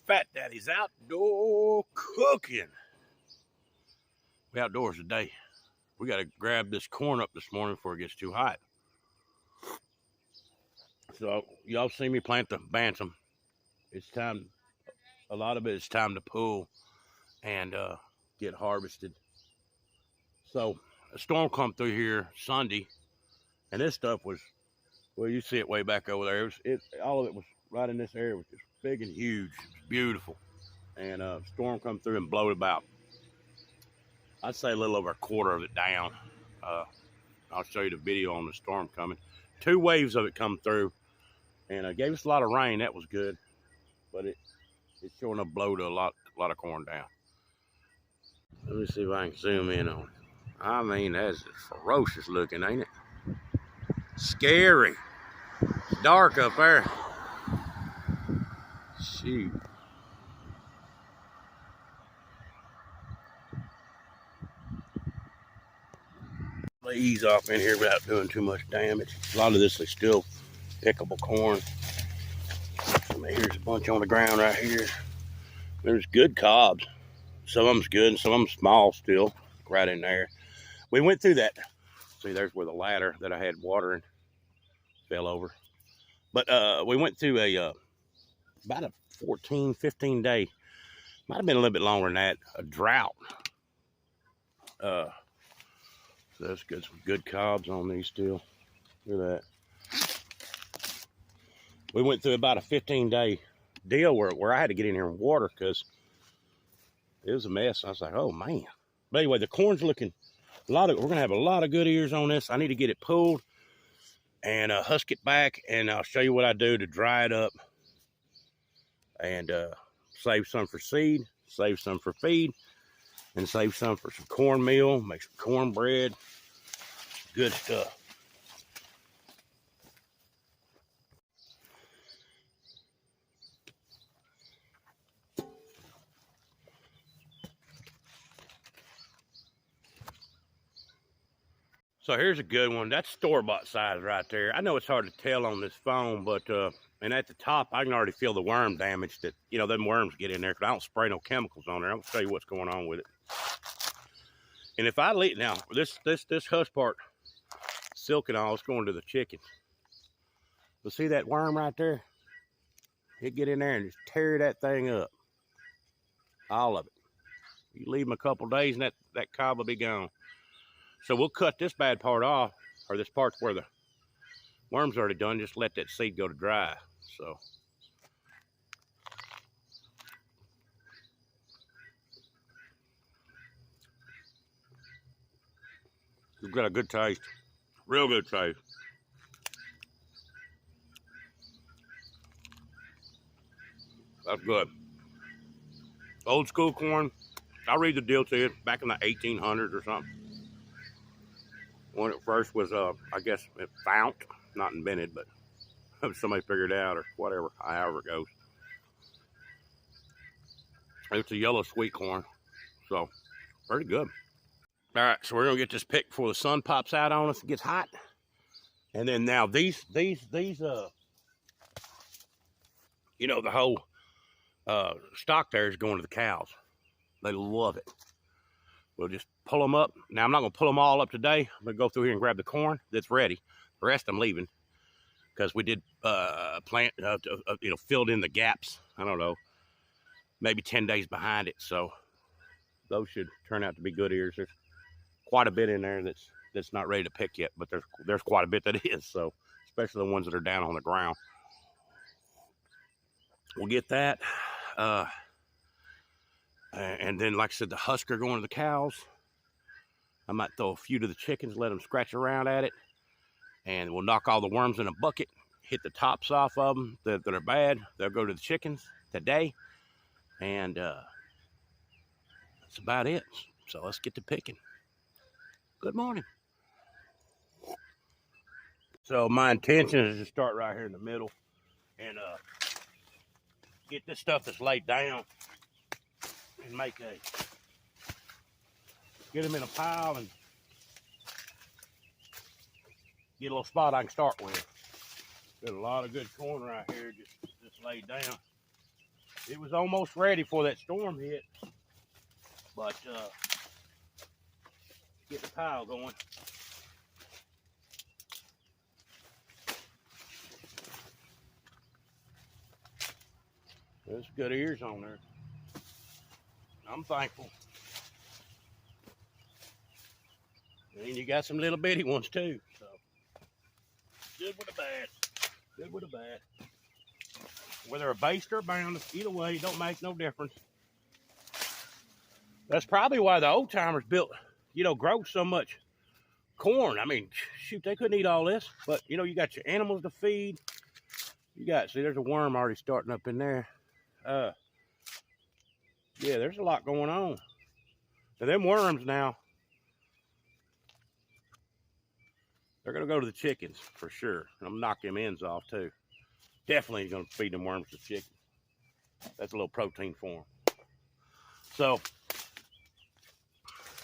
Fat Daddy's outdoor cooking. We outdoors today. We got to grab this corn up this morning before it gets too hot. So y'all see me plant the bantam. It's time. A lot of it is time to pull and get harvested. So a storm come through here Sunday, and this stuff was, well, you see it way back over there. All of it was right in this area, which is big and huge. It was beautiful. And storm come through and blowed about, I'd say a little over a quarter of it down. I'll show you the video on the storm coming. 2 waves of it come through, and gave us a lot of rain. That was good, but it's sure enough blowed a lot of corn down. Let me see if I can zoom in on it. I mean, that's ferocious looking, ain't it? Scary. It's dark up there. Shoot. Ease off in here without doing too much damage. A lot of this is still pickable corn. I mean, here's a bunch on the ground right here. There's good cobs. Some of them's good and some of them small still, right in there. We went through that. See, there's where the ladder that I had watering fell over. But we went through about a 14, 15 day, might have been a little bit longer than that, a drought. So that's good, some good cobs on these still. Look at that. We went through about a 15-day deal where I had to get in here and water because it was a mess. I was like, oh man. But anyway, the corn's looking we're gonna have a lot of good ears on this. I need to get it pulled and husk it back, and I'll show you what I do to dry it up and save some for seed, save some for feed, and save some for some cornmeal, make some cornbread. Good stuff. So here's a good one. That's store-bought size right there. I know it's hard to tell on this phone, but and at the top, I can already feel the worm damage that, you know, them worms get in there because I don't spray no chemicals on there. I'm gonna show you what's going on with it. And if I leave now, this husk part, silk and all, it's going to the chickens. But see that worm right there? It get in there and just tear that thing up. All of it. You leave them a couple days and that cob will be gone. So we'll cut this bad part off, or this part's where the worm's already done, just let that seed go to dry. So we've got a good taste, real good taste. That's good. Old school corn. I'll read the deal to you. Back in the 1800s or something. When it first was, I guess, found, not invented, but somebody figured it out or whatever, however it goes. It's a yellow sweet corn, so pretty good. All right, so we're gonna get this picked before the sun pops out on us and gets hot. And then now these, you know, the whole stock there is going to the cows. They love it. We'll just pull them up. Now, I'm not going to pull them all up today. I'm going to go through here and grab the corn that's ready. The rest I'm leaving because we did plant, you know, filled in the gaps. I don't know, maybe 10 days behind it. So those should turn out to be good ears. There's quite a bit in there that's not ready to pick yet, but there's quite a bit that is. So especially the ones that are down on the ground. We'll get that. And then, like I said, the husker going to the cows. I might throw a few to the chickens, let them scratch around at it. And we'll knock all the worms in a bucket, hit the tops off of them that are bad. They'll go to the chickens today. And that's about it. So let's get to picking. Good morning. So my intention is to start right here in the middle and get this stuff that's laid down and get them in a pile and get a little spot I can start with. There's a lot of good corn right here just laid down. It was almost ready for that storm hit, but get the pile going. There's good ears on there. I'm thankful. And you got some little bitty ones too. So good with a bad. Good with a bad. Whether a based or a bound, either way, it don't make no difference. That's probably why the old timers built, grow so much corn. I mean, shoot, they couldn't eat all this. But, you got your animals to feed. See, there's a worm already starting up in there. Yeah, there's a lot going on. And them worms now, they're going to go to the chickens for sure. I'm going to knock them ends off too. Definitely going to feed them worms to chickens. That's a little protein for them. So,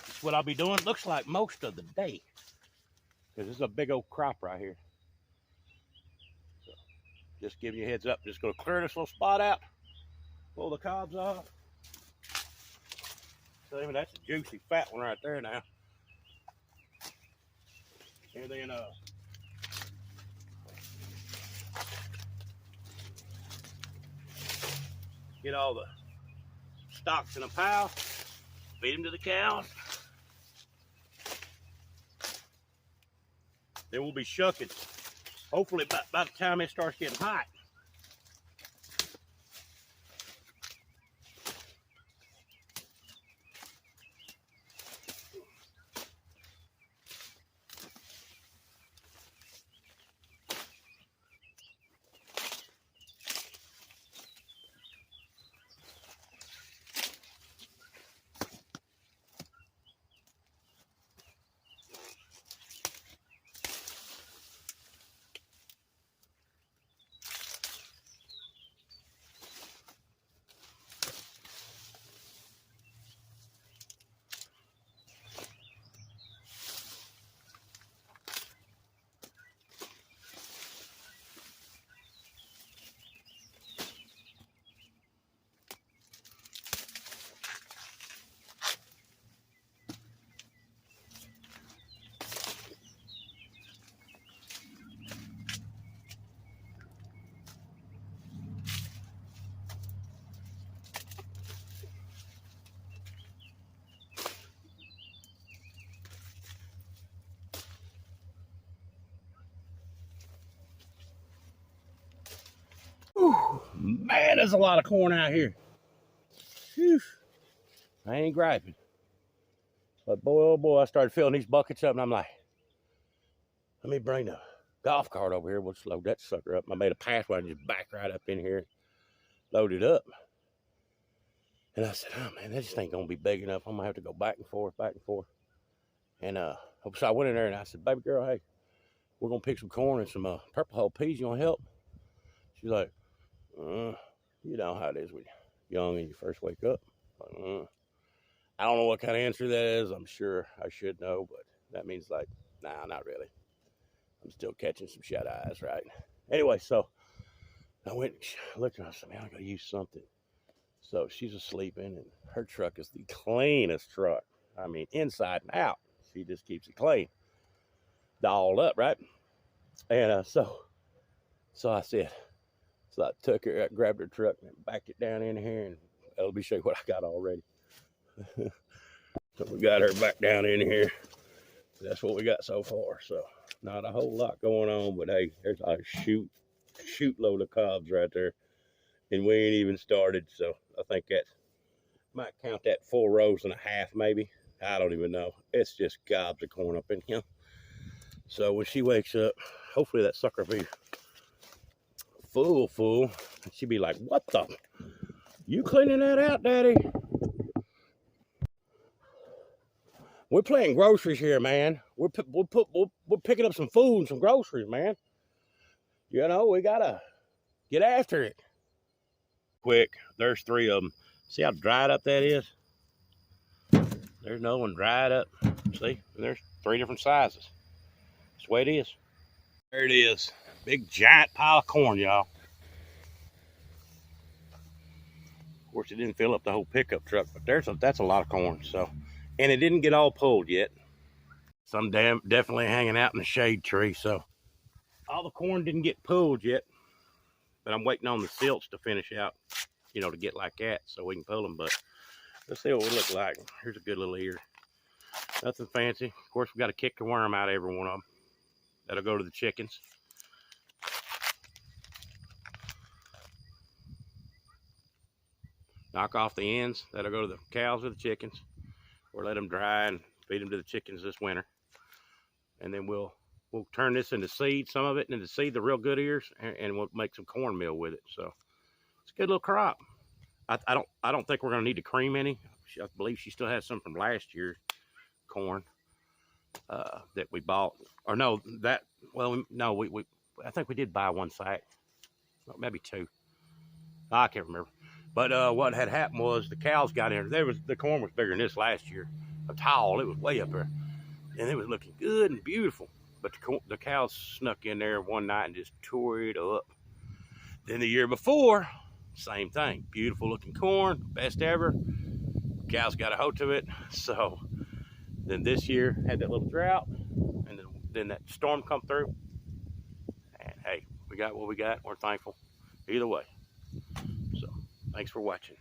that's what I'll be doing. Looks like most of the day. Because this is a big old crop right here. So, just giving you a heads up. Just going to clear this little spot out. Pull the cobs off. So, that's a juicy fat one right there now. And then, get all the stalks in a pile, feed them to the cows. Then we'll be shucking. Hopefully by the time it starts getting hot. Whew, man, there's a lot of corn out here. Whew. I ain't griping. But boy, oh boy, I started filling these buckets up and I'm like, let me bring the golf cart over here. We'll just load that sucker up. I made a pathway and just back right up in here, load it up. And I said, oh man, that just ain't gonna be big enough. I'm gonna have to go back and forth, back and forth. And so I went in there and I said, baby girl, hey, we're gonna pick some corn and some purple hull peas. You wanna help? She's like, you know how it is when you're young and you first wake up. Like, I don't know what kind of answer that is. I'm sure I should know, but that means like, nah, not really. I'm still catching some shut eyes, right? Anyway, so I went and looked and I said, man, I gotta use something. So she's asleep in, and her truck is the cleanest truck. I mean, inside and out. She just keeps it clean, dolled up, right? And so I said, so I took her, I grabbed her truck and backed it down in here, and let me show you what I got already. So we got her back down in here. That's what we got so far. So not a whole lot going on, but hey, there's a shoot load of cobs right there. And we ain't even started, so I think that might count that 4 rows and a half, maybe. I don't even know. It's just gobs of corn up in here. So when she wakes up, hopefully that sucker will be full. And she'll be like, what the? You cleaning that out, Daddy? We're playing groceries here, man. We're picking up some food and some groceries, man. You know, we gotta get after it. Quick, there's 3 of them. See how dried up that is? There's another one dried up. See, and there's 3 different sizes. That's the way it is. There it is. Big giant pile of corn, y'all. Of course, it didn't fill up the whole pickup truck, but that's a lot of corn. So, and it didn't get all pulled yet. Some definitely hanging out in the shade tree. So all the corn didn't get pulled yet, but I'm waiting on the silts to finish out, you know, to get like that so we can pull them. But let's see what we look like. Here's a good little ear. Nothing fancy. Of course, we got to kick the worm out of every one of them. That'll go to the chickens. Knock off the ends. That'll go to the cows or the chickens. Or let them dry and feed them to the chickens this winter. And then we'll turn this into seed, some of it into seed, the real good ears, and we'll make some cornmeal with it. So it's a good little crop. I don't think we're gonna need to cream any. I believe she still has some from last year's corn that we bought. Or no, I think we did buy one sack, maybe two. I can't remember. But what had happened was the cows got in. The corn was bigger than this last year. Tall, it was way up there, and it was looking good and beautiful. But the cows snuck in there one night and just tore it up. Then the year before, same thing. Beautiful looking corn, best ever. Cows got a hold of it. So then this year had that little drought, and then that storm come through. And hey, we got what we got. We're thankful either way. So thanks for watching.